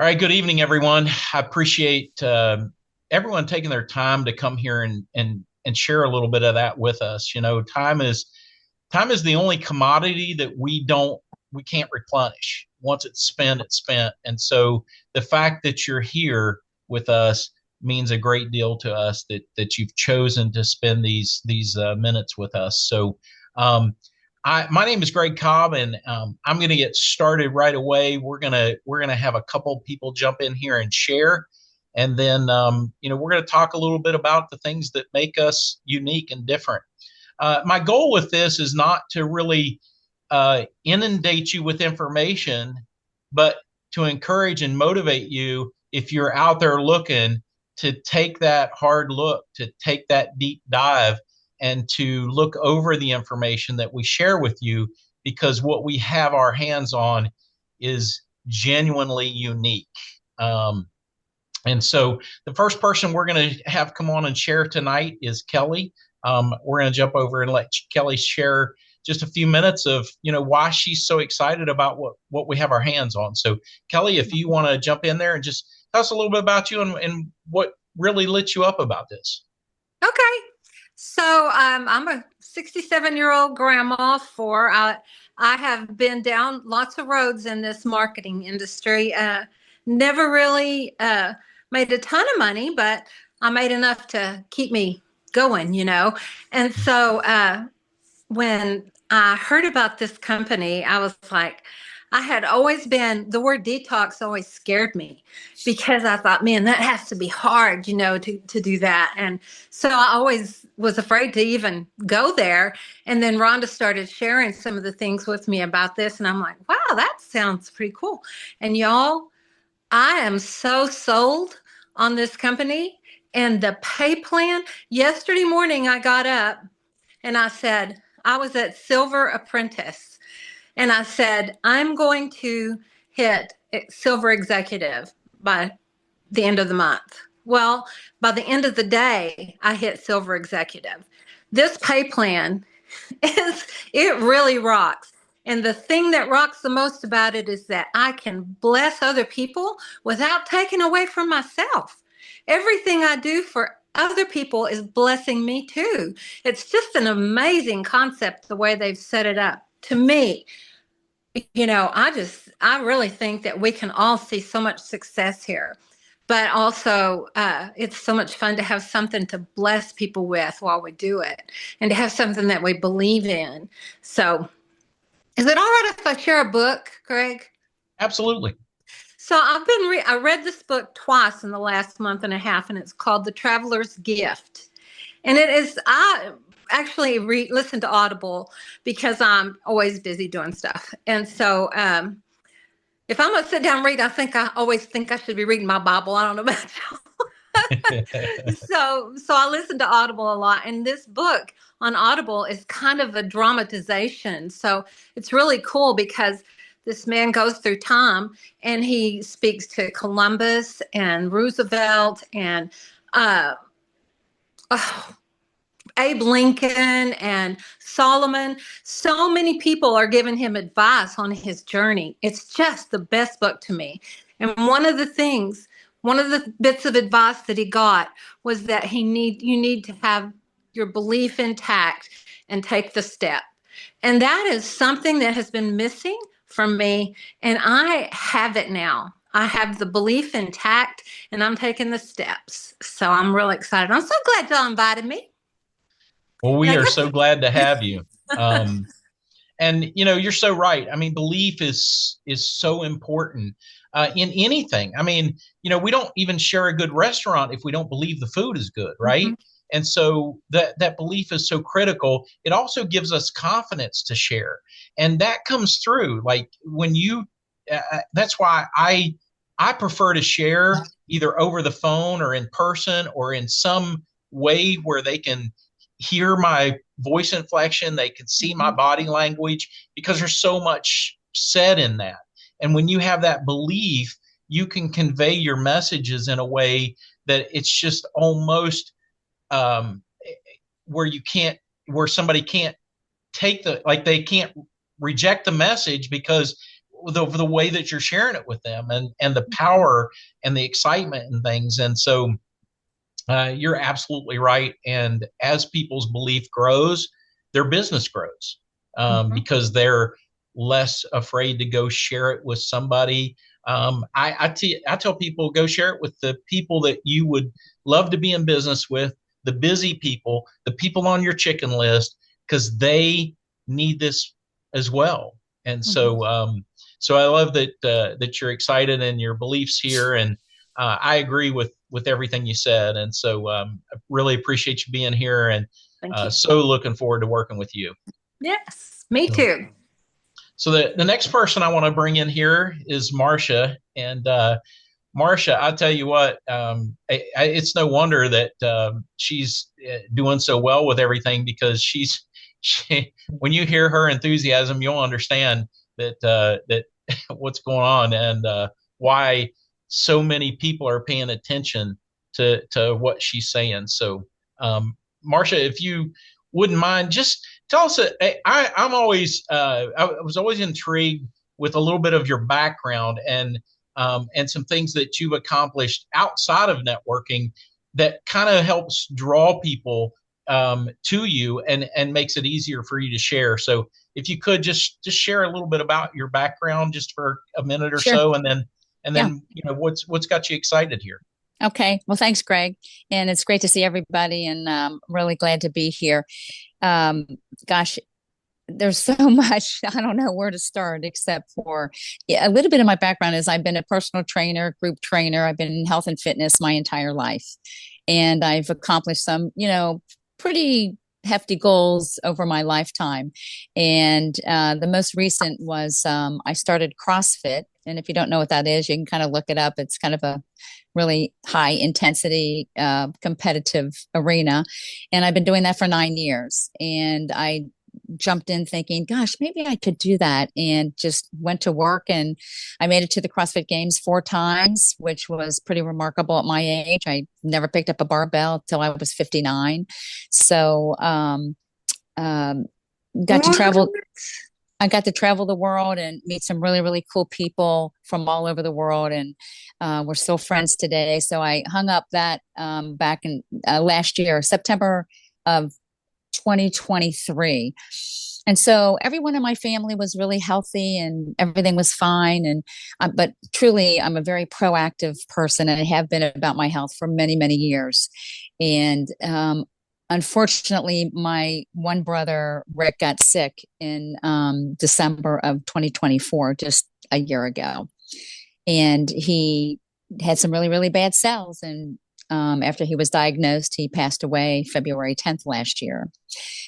All right, good evening, everyone. I appreciate everyone taking their time to come here and share a little bit of that with us. Time is the only commodity that we can't replenish. Once it's spent, it's spent. And so the fact that you're here with us means a great deal to us that you've chosen to spend these minutes with us. So um, my name is Greg Cobb, and I'm going to get started right away. We're gonna have a couple people jump in here and share, and then we're going to talk a little bit about the things that make us unique and different. My goal with this is not to really inundate you with information, but to encourage and motivate you if you're out there looking to take that hard look, to take that deep dive, and to look over the information that we share with you, because what we have our hands on is genuinely unique. And so the first person we're going to have come on and share tonight is Kelly. We're going to jump over and let Kelly share just a few minutes of why she's so excited about what we have our hands on. So Kelly, if you want to jump in there and just tell us a little bit about you and what really lit you up about this. Okay. So I'm a 67-year-old grandma for I have been down lots of roads in this marketing industry. Never really made a ton of money, but I made enough to keep me going. And so when I heard about this company, I was like, I had always been, the word detox always scared me because I thought, man, that has to be hard, to do that. And so I always was afraid to even go there. And then Rhonda started sharing some of the things with me about this. And I'm like, wow, that sounds pretty cool. And y'all, I am so sold on this company and the pay plan. Yesterday morning, I got up and I said, I was at Silver Apprentice, and I said, I'm going to hit Silver Executive by the end of the month. Well, by the end of the day, I hit Silver Executive. This pay plan it really rocks. And the thing that rocks the most about it is that I can bless other people without taking away from myself. Everything I do for other people is blessing me too. It's just an amazing concept the way they've set it up. To me, I really think that we can all see so much success here. But also, it's so much fun to have something to bless people with while we do it and to have something that we believe in. So, is it all right if I share a book, Greg? Absolutely. So I read this book twice in the last month and a half, and it's called The Traveler's Gift. And I actually listen to Audible because I'm always busy doing stuff. And so if I'm going to sit down and read, I always think I should be reading my Bible. I don't know about you. So I listen to Audible a lot, and this book on Audible is kind of a dramatization. So it's really cool because this man goes through time and he speaks to Columbus and Roosevelt and uh, oh, Abe Lincoln and Solomon. So many people are giving him advice on his journey. It's just the best book to me. And one of the bits of advice that he got was that you need to have your belief intact and take the step. And that is something that has been missing from me. And I have it now. I have the belief intact and I'm taking the steps. So I'm really excited. I'm so glad y'all invited me. Well, And we I are so glad to have you. guess And you're so right. I mean, belief is so important in anything. I mean, we don't even share a good restaurant if we don't believe the food is good, right? Mhm. And so that belief is so critical. It also gives us confidence to share, and that comes through. Like when you, that's why I prefer to share either over the phone or in person or in some way where they can hear my voice inflection, they can see my body language, because there's so much said in that. And when you have that belief, you can convey your messages in a way that it's just almost um, where you can't, where somebody can't take they can't reject the message, because the way that you're sharing it with them, and the power and the excitement and things. And so you're absolutely right. And as people's belief grows, their business grows, Mhm. because they're less afraid to go share it with somebody. I tell people, go share it with the people that you would love to be in business with, the busy people, the people on your chicken list, because they need this as well. And Mhm. so I love that you're excited in your beliefs here, and I agree with everything you said, and so I really appreciate you being here, and Thank you. so looking forward to working with you. Yes, me So, too. so the next person I want to bring in here is Marcia, and Marcia, I tell you what, it's no wonder that she's doing so well with everything, because when you hear her enthusiasm, you'll understand that what's going on, and why so many people are paying attention to what she's saying. So, Marcia, if you wouldn't mind, just tell us. I was always intrigued with a little bit of your background, and some things that you've accomplished outside of networking that kind of helps draw people to you, and makes it easier for you to share. So if you could just share a little bit about your background just for a minute or Sure. so, and then Yeah. what's got you excited here. Okay. Well, thanks, Greg. And it's great to see everybody, and really glad to be here. Um, Gosh, there's so much. I don't know where to start except for, yeah, a little bit of my background is I've been a personal trainer, group trainer. I've been in health and fitness my entire life. And I've accomplished some, pretty hefty goals over my lifetime. And the most recent was I started CrossFit. And if you don't know what that is, you can kind of look it up. It's kind of a really high intensity competitive arena. And I've been doing that for 9 years. And I jumped in thinking, gosh, maybe I could do that, and just went to work. And I made it to the CrossFit Games 4 times, which was pretty remarkable at my age. I never picked up a barbell till I was 59. So, um, got to travel. I got to travel the world and meet some really, really cool people from all over the world. And we're still friends today. So I hung up that back in last year, September of 2023. And so everyone in my family was really healthy and everything was fine. And but truly, I'm a very proactive person, and I have been about my health for many, many years. And unfortunately, my one brother, Rick, got sick in December of 2024, just a year ago. And he had some really, really bad cells. And after he was diagnosed, he passed away February 10th last year.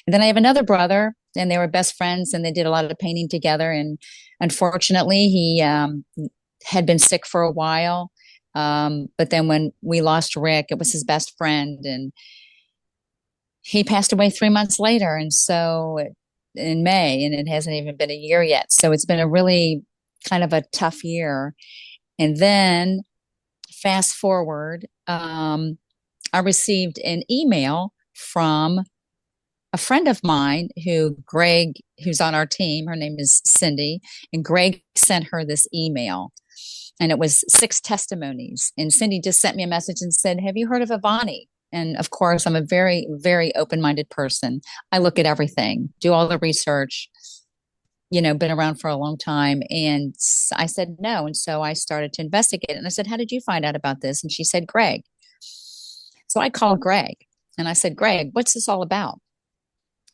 And then I have another brother, and they were best friends, and they did a lot of painting together. And unfortunately, he had been sick for a while. But then when we lost Rick, it was his best friend, and he passed away 3 months later. And so in May, and it hasn't even been a year yet. So it's been a really kind of a tough year. And then fast forward, I received an email from a friend of mine who's on our team. Her name is Cindy, and Greg sent her this email, and it was 6 testimonies. And Cindy just sent me a message and said, "Have you heard of Avani?" And of course, I'm a very, very open-minded person. I look at everything, do all the research, been around for a long time. And I said no. And so I started to investigate. And I said, "How did you find out about this?" And she said, "Greg." So I called Greg and I said, "Greg, what's this all about?"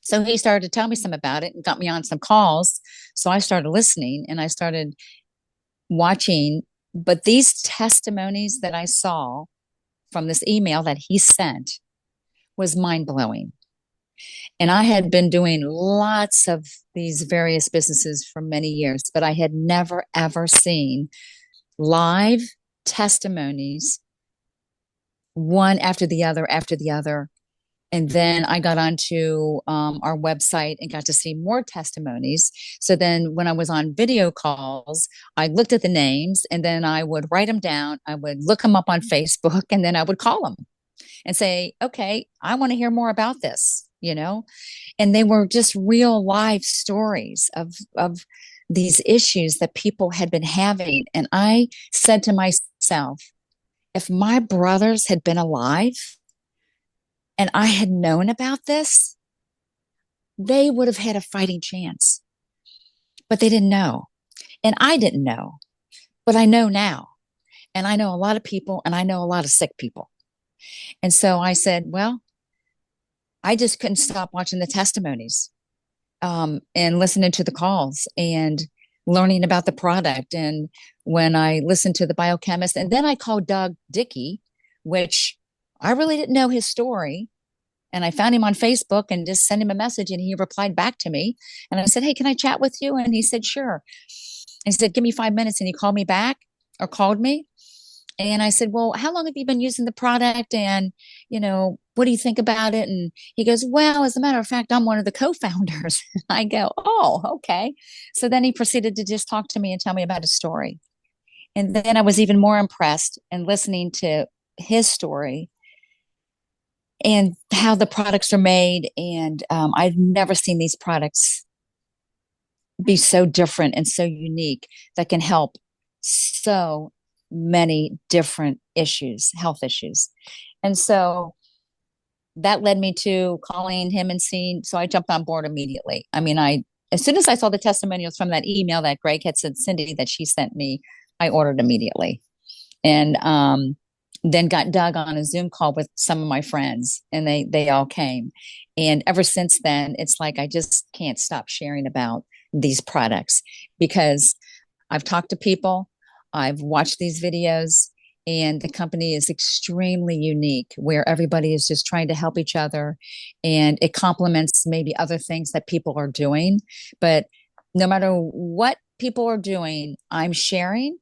So he started to tell me some about it and got me on some calls. So I started listening and I started watching. But these testimonies that I saw from this email that he sent was mind blowing. And I had been doing lots of these various businesses for many years, but I had never, ever seen live testimonies, one after the other. And then I got onto our website and got to see more testimonies. So then when I was on video calls, I looked at the names and then I would write them down. I would look them up on Facebook, and then I would call them and say, "Okay, I want to hear more about this," And they were just real live stories of these issues that people had been having. And I said to myself, if my brothers had been alive and I had known about this, they would have had a fighting chance. But they didn't know. And I didn't know. But I know now. And I know a lot of people, and I know a lot of sick people. And so I said, well, I just couldn't stop watching the testimonies, and listening to the calls and learning about the product. And when I listened to the biochemist, and then I called Doug Dickey, which I really didn't know his story. And I found him on Facebook and just sent him a message, and he replied back to me. And I said, hey, can I chat with you? And he said, sure. And he said, give me 5 minutes. And he called me back, or called me. And I said, well, how long have you been using the product? And, what do you think about it? And he goes, well, as a matter of fact, I'm one of the co-founders. I go, oh, okay. So then he proceeded to just talk to me and tell me about his story. And then I was even more impressed in listening to his story and how the products are made. And I've never seen these products be so different and so unique that can help so many different issues, health issues. And so that led me to calling him and seeing. So I jumped on board immediately. I mean, as soon as I saw the testimonials from that email that Greg had sent Cindy that she sent me, I ordered immediately. And then got Doug on a Zoom call with some of my friends, and they all came. And ever since then, it's like I just can't stop sharing about these products, because I've talked to people, I've watched these videos, and the company is extremely unique, where everybody is just trying to help each other, and it complements maybe other things that people are doing. But no matter what people are doing, I'm sharing.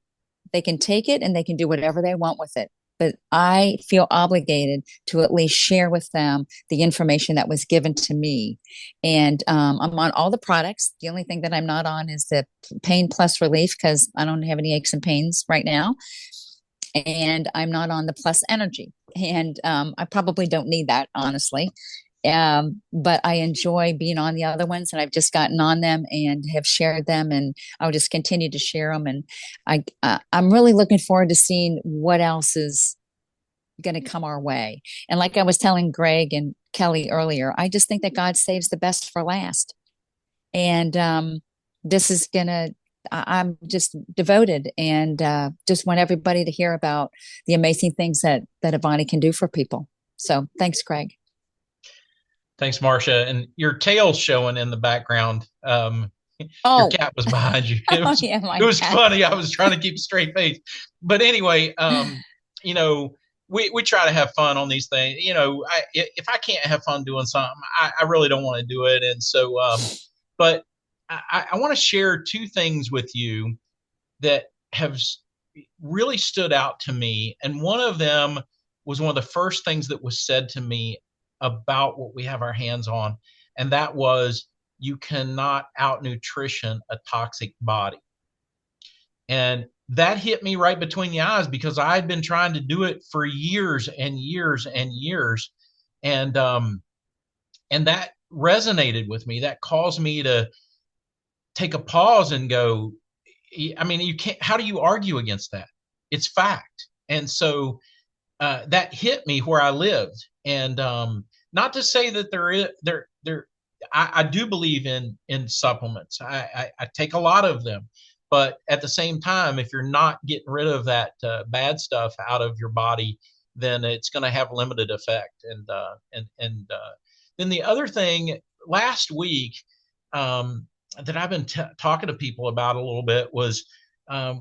They can take it and they can do whatever they want with it. But I feel obligated to at least share with them the information that was given to me. And I'm on all the products. The only thing that I'm not on is the Pain Plus Relief, because I don't have any aches and pains right now. And I'm not on the Plus Energy. And I probably don't need that, honestly. But I enjoy being on the other ones, and I've just gotten on them and have shared them, and I'll just continue to share them. And I'm really looking forward to seeing what else is going to come our way. And like I was telling Greg and Kelly earlier, I just think that God saves the best for last. And this is I'm just devoted, and just want everybody to hear about the amazing things that Avani can do for people. So thanks, Greg. Thanks, Marcia. And your tail's showing in the background. Your cat was behind you. It was, it was funny. I was trying to keep a straight face. But anyway, we try to have fun on these things. If I can't have fun doing something, I really don't want to do it. And so, but I want to share two things with you that have really stood out to me. And one of them was one of the first things that was said to me about what we have our hands on. And that was, you cannot out-nutrition a toxic body. And that hit me right between the eyes, because I had been trying to do it for years and years and years. And that resonated with me. That caused me to take a pause and go, I mean, you can't, how do you argue against that? It's fact. And so that hit me where I lived. And not to say that I do believe in supplements. I take a lot of them, but at the same time, if you're not getting rid of that bad stuff out of your body, then it's going to have limited effect. And then the other thing last week that I've been talking to people about a little bit was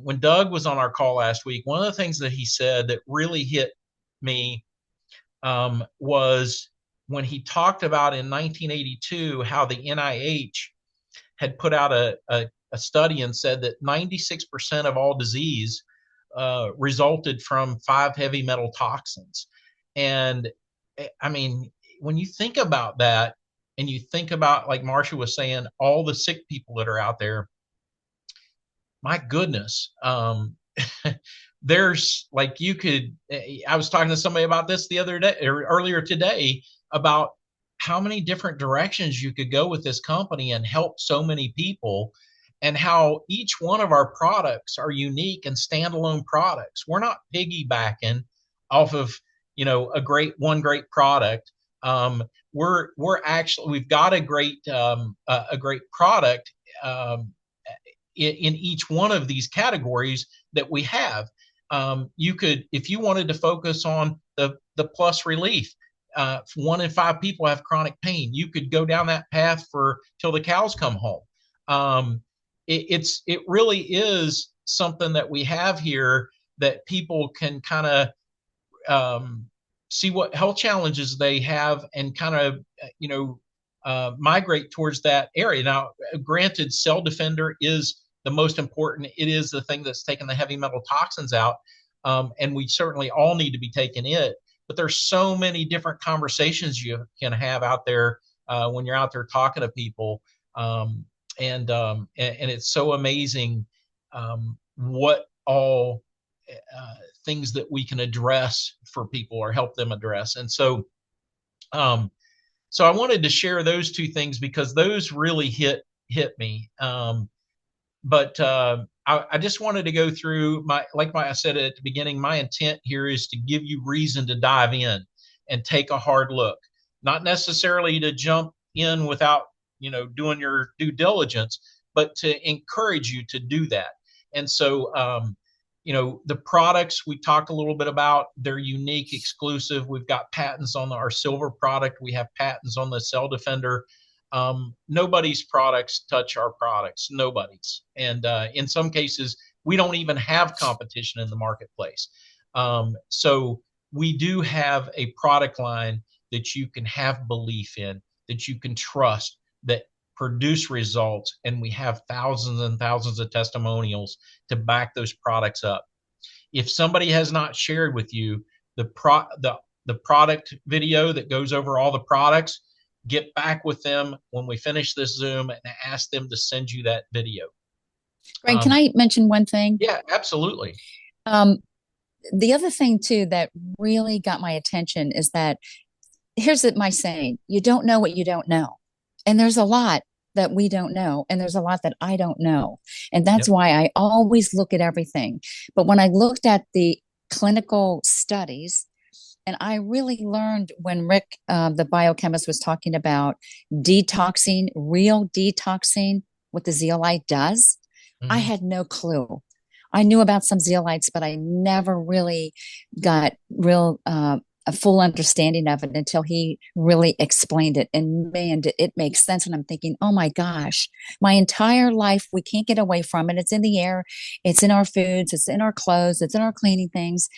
when Doug was on our call last week. One of the things that he said that really hit me was when he talked about in 1982 how the NIH had put out a study and said that 96% of all disease resulted from 5 heavy metal toxins. And I mean, when you think about that, and you think about, like Marcia was saying, all the sick people that are out there, my goodness, there's like, I was talking to somebody about this the other day, or earlier today, about how many different directions you could go with this company and help so many people. and how each one of our products are unique and standalone products. We're not piggybacking off of, one great product. We're actually, we've got a great product in each one of these categories that we have. You could, if you wanted to focus on the plus relief, 1 in 5 people have chronic pain. You could go down that path for till the cows come home. It really is something that we have here that people can kind of see what health challenges they have and kind of migrate towards that area. Now, granted, Cell Defender is the most important. It is the thing that's taking the heavy metal toxins out, and we certainly all need to be taking it. But there's so many different conversations you can have out there when you're out there talking to people, and it's so amazing what all things that we can address for people or help them address. And so I wanted to share those two things because those really hit me. But I just wanted to go through I said at the beginning, my intent here is to give you reason to dive in and take a hard look, not necessarily to jump in without, doing your due diligence, but to encourage you to do that. And so, the products we talked a little bit about, they're unique, exclusive. We've got patents on our silver product. We have patents on the Cell Defender. Nobody's products touch our products, nobody's. And in some cases, we don't even have competition in the marketplace. So we do have a product line that you can have belief in, that you can trust, that produce results. And we have thousands and thousands of testimonials to back those products up. If somebody has not shared with you the product video that goes over all the products, get back with them when we finish this Zoom and ask them to send you that video. Greg, can I mention one thing? Yeah, absolutely. The other thing too that really got my attention is that here's my saying: you don't know what you don't know, and there's a lot that we don't know, and there's a lot that I don't know, and that's why I always look at everything. But when I looked at the clinical studies, and I really learned when Rick, the biochemist, was talking about detoxing, real detoxing, what the zeolite does. Mm-hmm. I had no clue. I knew about some zeolites, but I never really got a full understanding of it until he really explained it. And man, it makes sense. And I'm thinking, oh my gosh, my entire life, we can't get away from it. It's in the air. It's in our foods. It's in our clothes. It's in our cleaning things.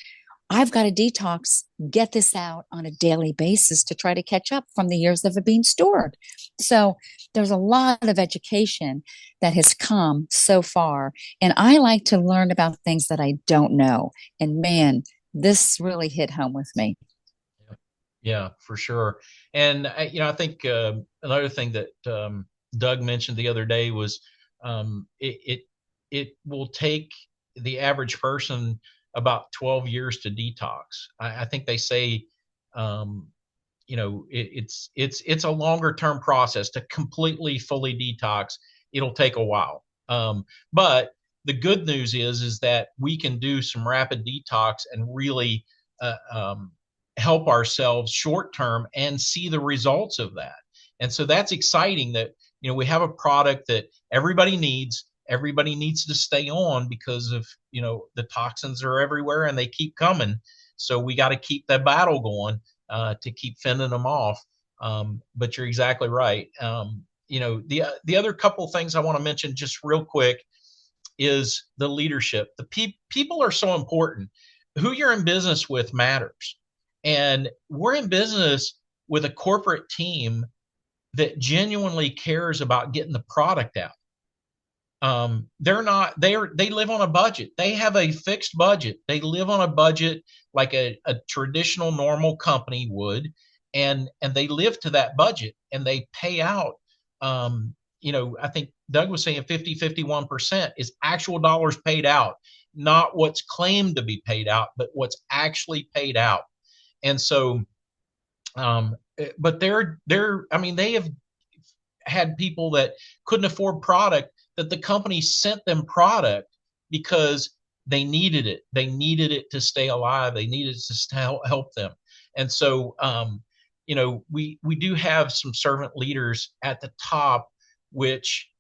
I've got to detox, get this out on a daily basis to try to catch up from the years of it being stored. So there's a lot of education that has come so far. And I like to learn about things that I don't know. And man, this really hit home with me. Yeah, for sure. And I think another thing that Doug mentioned the other day was it will take the average person about 12 years to detox. I think they say, it's a longer term process to completely fully detox. It'll take a while. But the good news is that we can do some rapid detox and really help ourselves short term and see the results of that. And so that's exciting that, we have a product that everybody needs to stay on because of, the toxins are everywhere and they keep coming. So we got to keep that battle going to keep fending them off. But you're exactly right. The other couple things I want to mention just real quick is the leadership. The people are so important. Who you're in business with matters. And we're in business with a corporate team that genuinely cares about getting the product out. They live on a budget. They have a fixed budget. They live on a budget like a traditional normal company would. And they live to that budget and they pay out. I think Doug was saying 51% is actual dollars paid out, not what's claimed to be paid out, but what's actually paid out. And so, but they have had people that couldn't afford product that the company sent them product because they needed it. They needed it to stay alive. They needed it to help them. And so, we do have some servant leaders at the top, which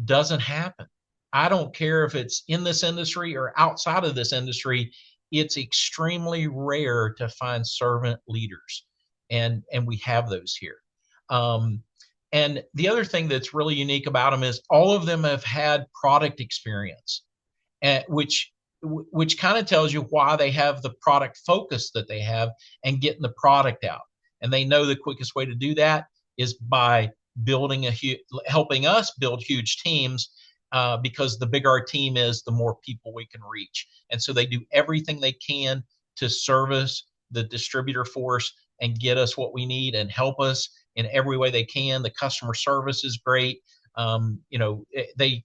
doesn't happen. I don't care if it's in this industry or outside of this industry. It's extremely rare to find servant leaders, and we have those here. And the other thing that's really unique about them is all of them have had product experience, which kind of tells you why they have the product focus that they have and getting the product out. And they know the quickest way to do that is by helping us build huge teams, because the bigger our team is, the more people we can reach. And so they do everything they can to service the distributor force and get us what we need and help us in every way they can. The customer service is great. They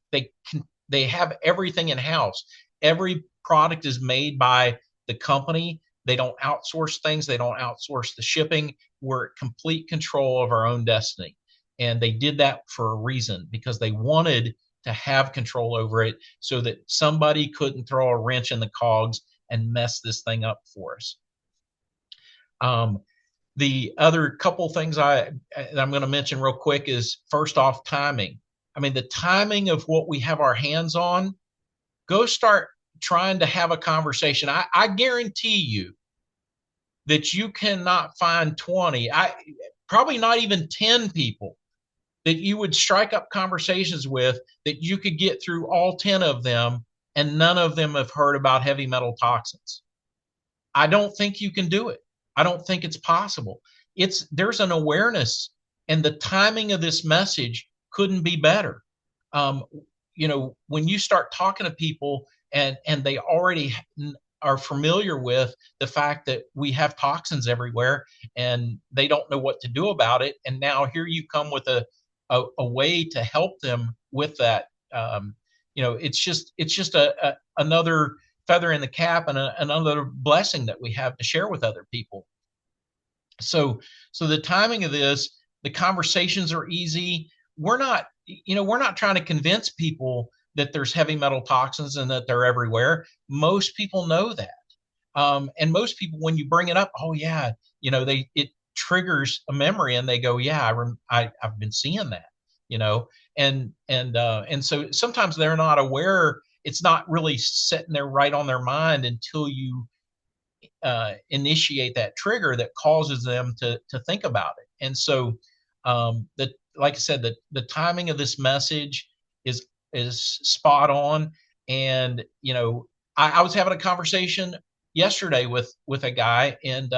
have everything in house. Every product is made by the company. They don't outsource things. They don't outsource the shipping. We're in complete control of our own destiny. And they did that for a reason, because they wanted to have control over it so that somebody couldn't throw a wrench in the cogs and mess this thing up for us. The other couple things I'm going to mention real quick is, first off, timing. I mean, the timing of what we have our hands on, go start trying to have a conversation. I guarantee you that you cannot find 20, probably not even 10 people that you would strike up conversations with that you could get through all 10 of them, and none of them have heard about heavy metal toxins. I don't think you can do it. I don't think it's possible. There's an awareness, and the timing of this message couldn't be better. When you start talking to people and they already are familiar with the fact that we have toxins everywhere and they don't know what to do about it, and now here you come with a way to help them with that. It's just another feather in the cap and another blessing that we have to share with other people. So the timing of this, the conversations are easy. We're not trying to convince people that there's heavy metal toxins and that they're everywhere. Most people know that. And most people, when you bring it up, oh yeah, it triggers a memory and they go, yeah, I've been seeing that, and so sometimes they're not aware. It's not really sitting there right on their mind until you initiate that trigger that causes them to think about it. And so, like I said, the timing of this message is spot on. And I was having a conversation yesterday with a guy, and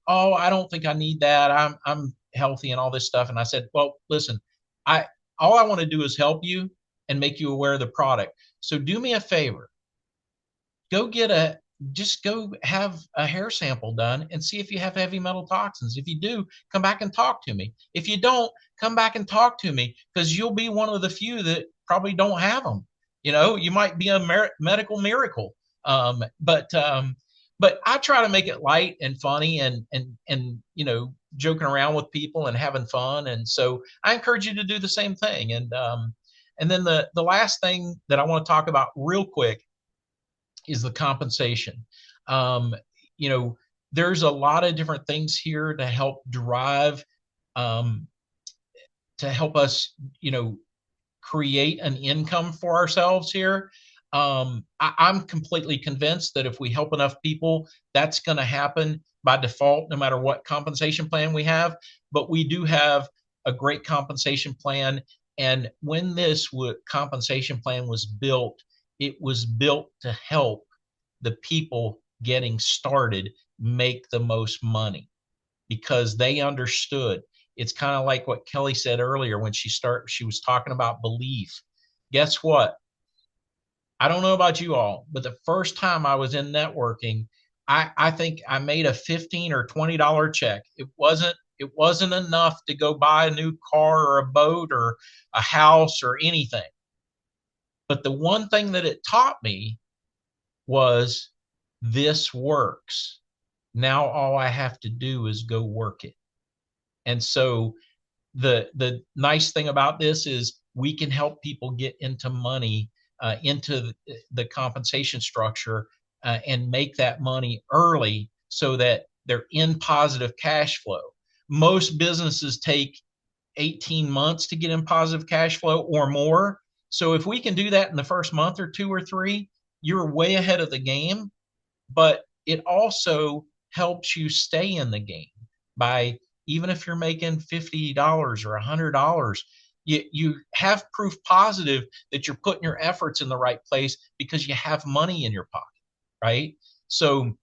oh, I don't think I need that. I'm healthy and all this stuff. And I said, well, listen, all I want to do is help you and make you aware of the product. So do me a favor, just go have a hair sample done and see if you have heavy metal toxins. If you do, come back and talk to me. If you don't, come back and talk to me, because you'll be one of the few that probably don't have them. You might be a medical miracle. But I try to make it light and funny and joking around with people and having fun. And so I encourage you to do the same thing. And then the last thing that I want to talk about real quick is the compensation. There's a lot of different things here to help drive, to help us, create an income for ourselves here. I'm completely convinced that if we help enough people, that's going to happen by default, no matter what compensation plan we have. But we do have a great compensation plan. And when this compensation plan was built, it was built to help the people getting started make the most money, because they understood. It's kind of like what Kelly said earlier when she was talking about belief. Guess what? I don't know about you all, but the first time I was in networking, I think I made a $15 or $20 check. It wasn't enough to go buy a new car or a boat or a house or anything. But the one thing that it taught me was, this works. Now all I have to do is go work it. And so the nice thing about this is we can help people get into money, into the compensation structure, and make that money early so that they're in positive cash flow. Most businesses take 18 months to get in positive cash flow or more. So if we can do that in the first month or two or three, you're way ahead of the game. But it also helps you stay in the game by, even if you're making $50 or $100, you have proof positive that you're putting your efforts in the right place because you have money in your pocket, right? So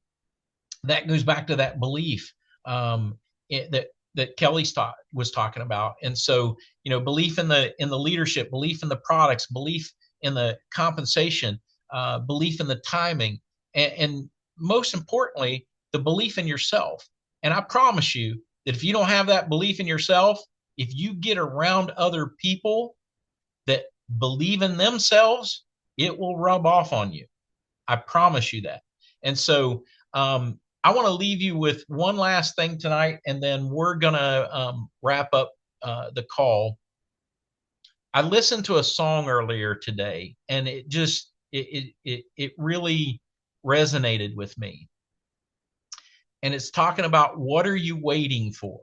that goes back to that belief, that Kelly was talking about. And so, belief in the leadership, belief in the products, belief in the compensation, belief in the timing, and most importantly, the belief in yourself. And I promise you that if you don't have that belief in yourself, if you get around other people that believe in themselves, it will rub off on you. I promise you that. And so, I want to leave you with one last thing tonight, and then we're going to wrap up the call. I listened to a song earlier today, and it really resonated with me. And it's talking about, what are you waiting for?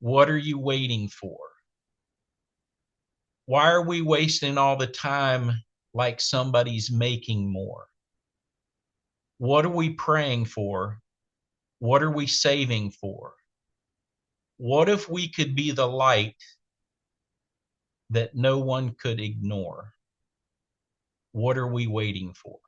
What are you waiting for? Why are we wasting all the time like somebody's making more? What are we praying for? What are we saving for? What if we could be the light that no one could ignore? What are we waiting for?